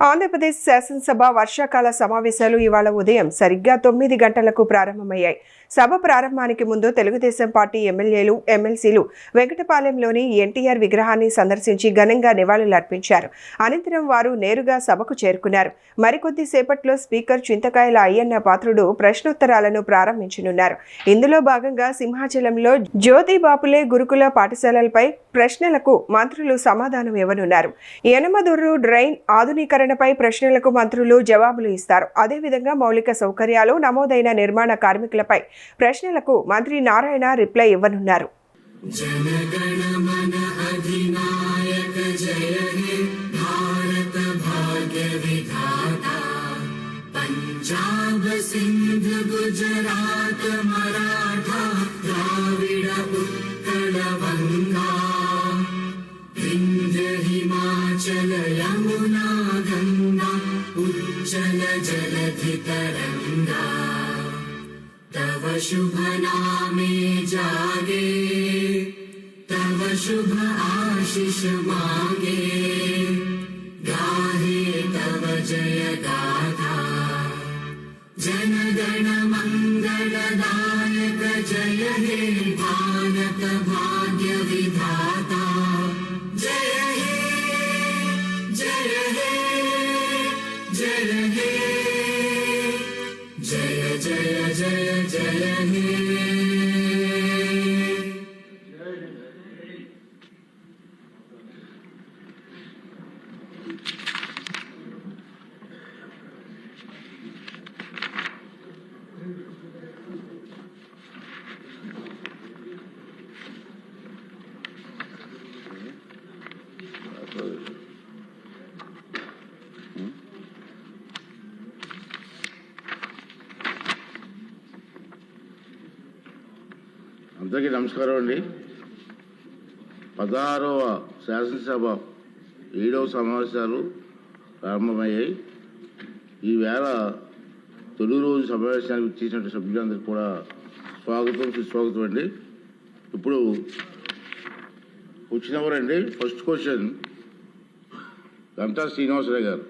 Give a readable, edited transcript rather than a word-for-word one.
ఆంధ్రప్రదేశ్ శాసనసభ వర్షాకాల సమావేశాలు ఇవాళ ఉదయం సరిగ్గా 9 గంటలకు ప్రారంభమయ్యాయి. సభ ప్రారంభానికి ముందు తెలుగుదేశం పార్టీ ఎమ్మెల్యేలు, ఎమ్మెల్సీలు వెంకటపాలెంలోని ఎన్టీఆర్ విగ్రహాన్ని సందర్శించి ఘనంగా నివాళులర్పించారు. అనంతరం వారు నేరుగా సభకు చేరుకున్నారు. మరికొద్ది సేపట్లో స్పీకర్ చింతకాయల అయ్యన్న పాత్రుడు ప్రశ్నోత్తరాలను ప్రారంభించనున్నారు. ఇందులో భాగంగా సింహాచలంలో జ్యోతి బాపులే గురుకుల పాఠశాలలపై ప్రశ్నలకు మంత్రులు సమాధానం ఇవ్వనున్నారు. యనమదుర్రు డ్రైన్ ఆధునీకరణపై ప్రశ్నలకు మంత్రులు జవాబులు ఇస్తారు. అదేవిధంగా మౌలిక సౌకర్యాలు నమోదైన నిర్మాణ కార్మికులపై ప్రశ్నలకు మంత్రి నారాయణ రిప్లై ఇవ్వనున్నారు. यमुना गंगा उज्जल जलधि तरंगा तव शुभ नामे जागे तव शुभ आशीष मांगे गाहे तव जय गाथा जन गण मंगलदायक जय हे भारत भाग्य विधाता जय हे जय हे जय हे जय जय जय जय हे అందరికీ నమస్కారం అండి. 16వ శాసనసభ 7వ సమావేశాలు ప్రారంభమయ్యాయి. ఈవేళ తొలి రోజు సమావేశానికి చేసిన సభ్యులందరికీ కూడా స్వాగతం, సుస్వాగతం అండి. ఇప్పుడు వచ్చినవారండి. ఫస్ట్ క్వశ్చన్ గంటా శ్రీనివాసరావు గారు.